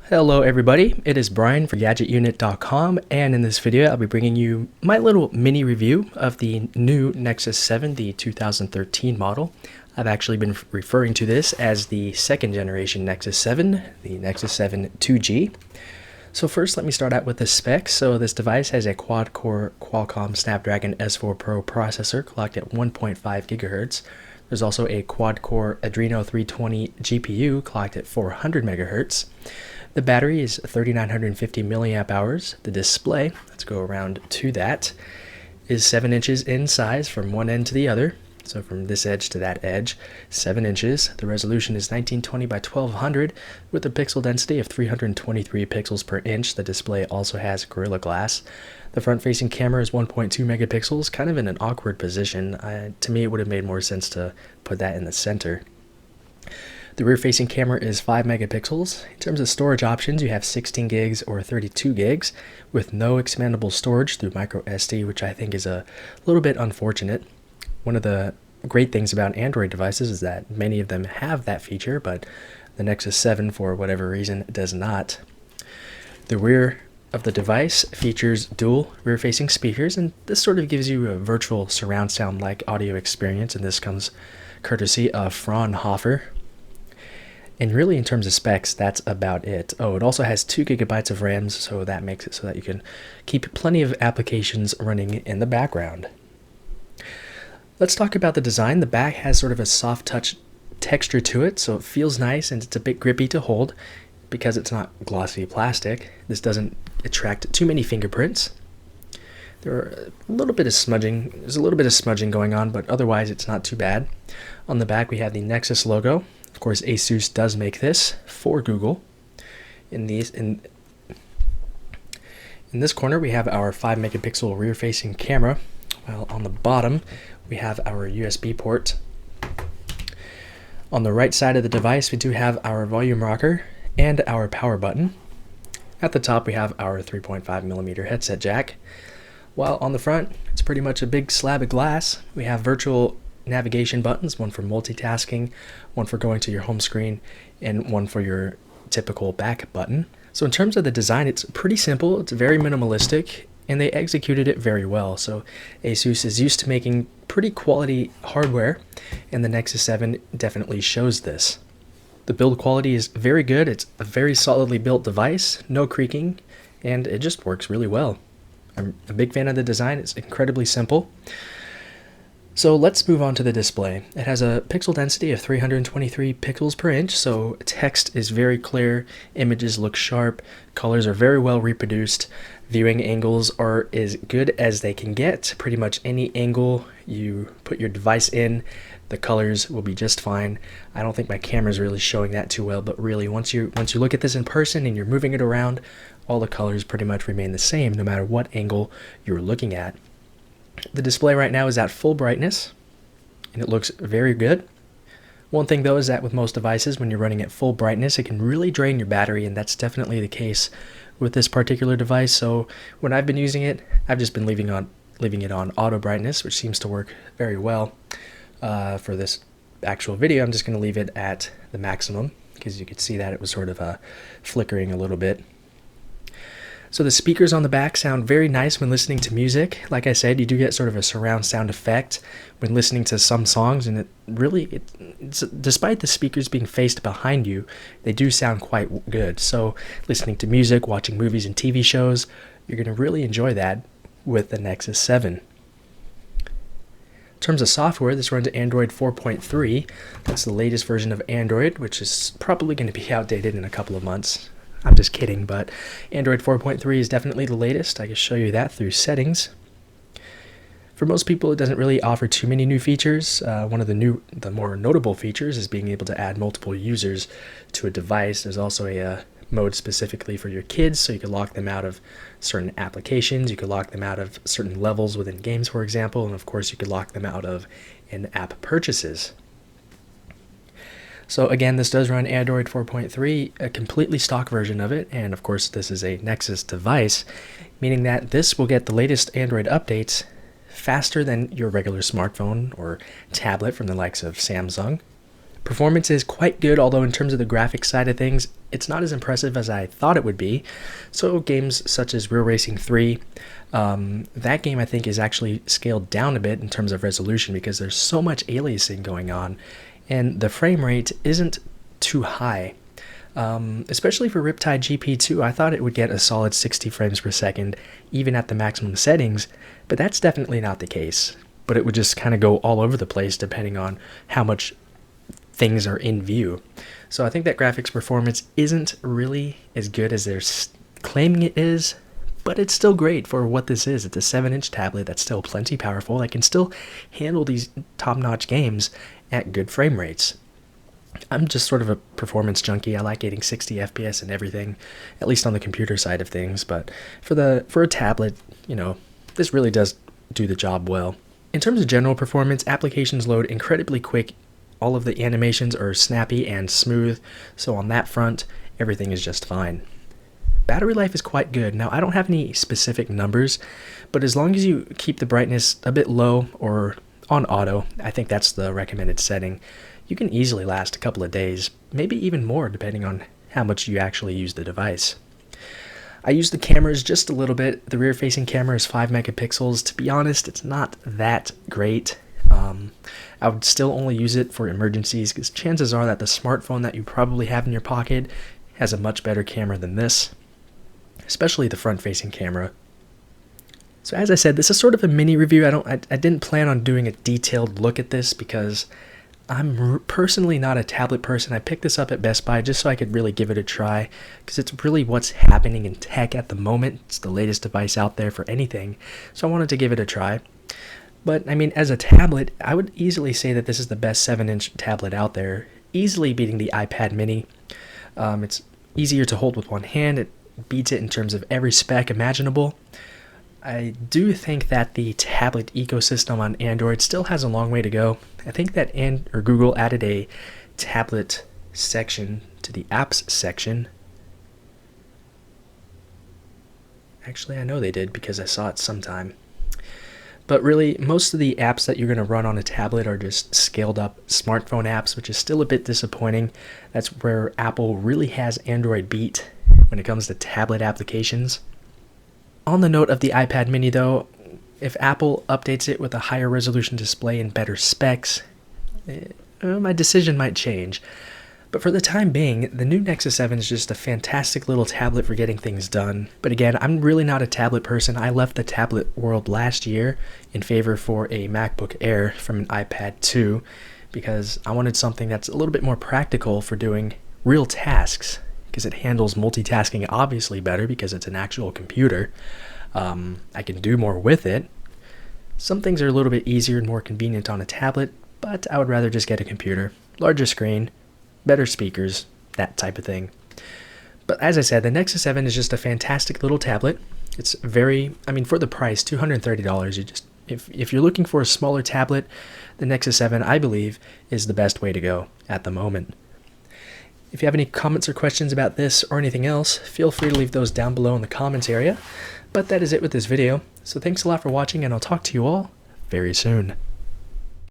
Hello everybody, it is Brian for GadgetUnit.com, and in this video I'll be bringing you my little mini review of the new Nexus 7, the 2013 model. I've actually been referring to this as the second generation Nexus 7, the Nexus 7 2G. So first let me start out with the specs. So this device has a quad-core Qualcomm Snapdragon S4 Pro processor clocked at 1.5 GHz. There's also a quad-core Adreno 320 GPU clocked at 400 MHz. The battery is 3,950 milliamp hours. The display, let's go around to that, is 7 inches in size from one end to the other. So from this edge to that edge, 7 inches. The resolution is 1920 by 1200 with a pixel density of 323 pixels per inch. The display also has Gorilla Glass. The front-facing camera is 1.2 megapixels, kind of in an awkward position. To me, it would have made more sense to put that in the center. The rear-facing camera is 5 megapixels. In terms of storage options, you have 16 gigs or 32 gigs with no expandable storage through micro SD, which I think is a little bit unfortunate. One of the great things about Android devices is that many of them have that feature, but the Nexus 7, for whatever reason, does not. The rear of the device features dual rear-facing speakers, and this sort of gives you a virtual surround sound-like audio experience, and this comes courtesy of Fraunhofer. And really, in terms of specs, that's about it. Oh, it also has 2 gigabytes of RAM, so that makes it so that you can keep plenty of applications running in the background. Let's talk about the design. The back has sort of a soft touch texture to it, so it feels nice and it's a bit grippy to hold because it's not glossy plastic. This doesn't attract too many fingerprints. There's a little bit of smudging going on, but otherwise it's not too bad. On the back we have the Nexus logo. Of course, ASUS does make this for Google. In this corner, we have our 5 megapixel rear-facing camera, while on the bottom, we have our USB port. On the right side of the device, we do have our volume rocker and our power button. At the top, we have our 3.5mm headset jack, while on the front, it's pretty much a big slab of glass. We have virtual navigation buttons, one for multitasking, one for going to your home screen, and one for your typical back button. So in terms of the design, it's pretty simple, it's very minimalistic, and they executed it very well. So ASUS is used to making pretty quality hardware, and the Nexus 7 definitely shows this. The build quality is very good, it's a very solidly built device, no creaking, and it just works really well. I'm a big fan of the design, it's incredibly simple. So let's move on to the display. It has a pixel density of 323 pixels per inch, so text is very clear, images look sharp, colors are very well reproduced, viewing angles are as good as they can get. Pretty much any angle you put your device in, the colors will be just fine. I don't think my camera is really showing that too well, but really once you look at this in person and you're moving it around, all the colors pretty much remain the same no matter what angle you're looking at. The display right now is at full brightness, and it looks very good. One thing though is that with most devices, when you're running at full brightness, it can really drain your battery, and that's definitely the case with this particular device. So when I've been using it, I've just been leaving it on auto brightness, which seems to work very well. For this actual video, I'm just going to leave it at the maximum, because you could see that it was sort of flickering a little bit. So the speakers on the back sound very nice when listening to music. Like I said, you do get sort of a surround sound effect when listening to some songs, and it's despite the speakers being faced behind you, they do sound quite good. So listening to music, watching movies and TV shows, you're going to really enjoy that with the Nexus 7. In terms of software, this runs Android 4.3. That's the latest version of Android, which is probably going to be outdated in a couple of months. I'm just kidding, but Android 4.3 is definitely the latest. I can show you that through settings. For most people, it doesn't really offer too many new features. One of the more notable features is being able to add multiple users to a device. There's also a mode specifically for your kids, so you can lock them out of certain applications. You could lock them out of certain levels within games, for example, and of course you could lock them out of in-app purchases. So again, this does run Android 4.3, a completely stock version of it, and of course this is a Nexus device, meaning that this will get the latest Android updates faster than your regular smartphone or tablet from the likes of Samsung. Performance is quite good, although in terms of the graphics side of things, it's not as impressive as I thought it would be. So games such as Real Racing 3, that game I think is actually scaled down a bit in terms of resolution because there's so much aliasing going on, and the frame rate isn't too high. Especially for Riptide GP2, I thought it would get a solid 60 frames per second, even at the maximum settings, but that's definitely not the case. But it would just kind of go all over the place depending on how much things are in view. So I think that graphics performance isn't really as good as they're claiming it is, but it's still great for what this is. It's a 7-inch tablet that's still plenty powerful, that can still handle these top-notch games at good frame rates. I'm just sort of a performance junkie. I like getting 60 FPS and everything, at least on the computer side of things, but for a tablet, this really does do the job well. In terms of general performance, applications load incredibly quick. All of the animations are snappy and smooth, so on that front, everything is just fine. Battery life is quite good. Now, I don't have any specific numbers, but as long as you keep the brightness a bit low or on auto, I think that's the recommended setting, you can easily last a couple of days, maybe even more depending on how much you actually use the device. I use the cameras just a little bit. The rear-facing camera is 5 megapixels. To be honest, it's not that great. I would still only use it for emergencies because chances are that the smartphone that you probably have in your pocket has a much better camera than this, especially the front-facing camera. So as I said, this is sort of a mini review. I didn't plan on doing a detailed look at this because I'm personally not a tablet person. I picked this up at Best Buy just so I could really give it a try because it's really what's happening in tech at the moment. It's the latest device out there for anything, so I wanted to give it a try. But, I mean, as a tablet, I would easily say that this is the best 7-inch tablet out there, easily beating the iPad mini. It's easier to hold with one hand. It beats it in terms of every spec imaginable. I do think that the tablet ecosystem on Android still has a long way to go. I think that Google added a tablet section to the apps section. Actually, I know they did because I saw it sometime. But really, most of the apps that you're going to run on a tablet are just scaled up smartphone apps, which is still a bit disappointing. That's where Apple really has Android beat when it comes to tablet applications. On the note of the iPad mini though, if Apple updates it with a higher resolution display and better specs, my decision might change. But for the time being, the new Nexus 7 is just a fantastic little tablet for getting things done. But again, I'm really not a tablet person. I left the tablet world last year in favor for a MacBook Air from an iPad 2 because I wanted something that's a little bit more practical for doing real tasks because it handles multitasking obviously better because it's an actual computer. I can do more with it. Some things are a little bit easier and more convenient on a tablet, but I would rather just get a computer, larger screen, better speakers, that type of thing. But as I said, the Nexus 7 is just a fantastic little tablet. It's for the price, $230, if you're looking for a smaller tablet, the Nexus 7, I believe, is the best way to go at the moment. If you have any comments or questions about this or anything else, feel free to leave those down below in the comments area. But that is it with this video. So thanks a lot for watching, and I'll talk to you all very soon.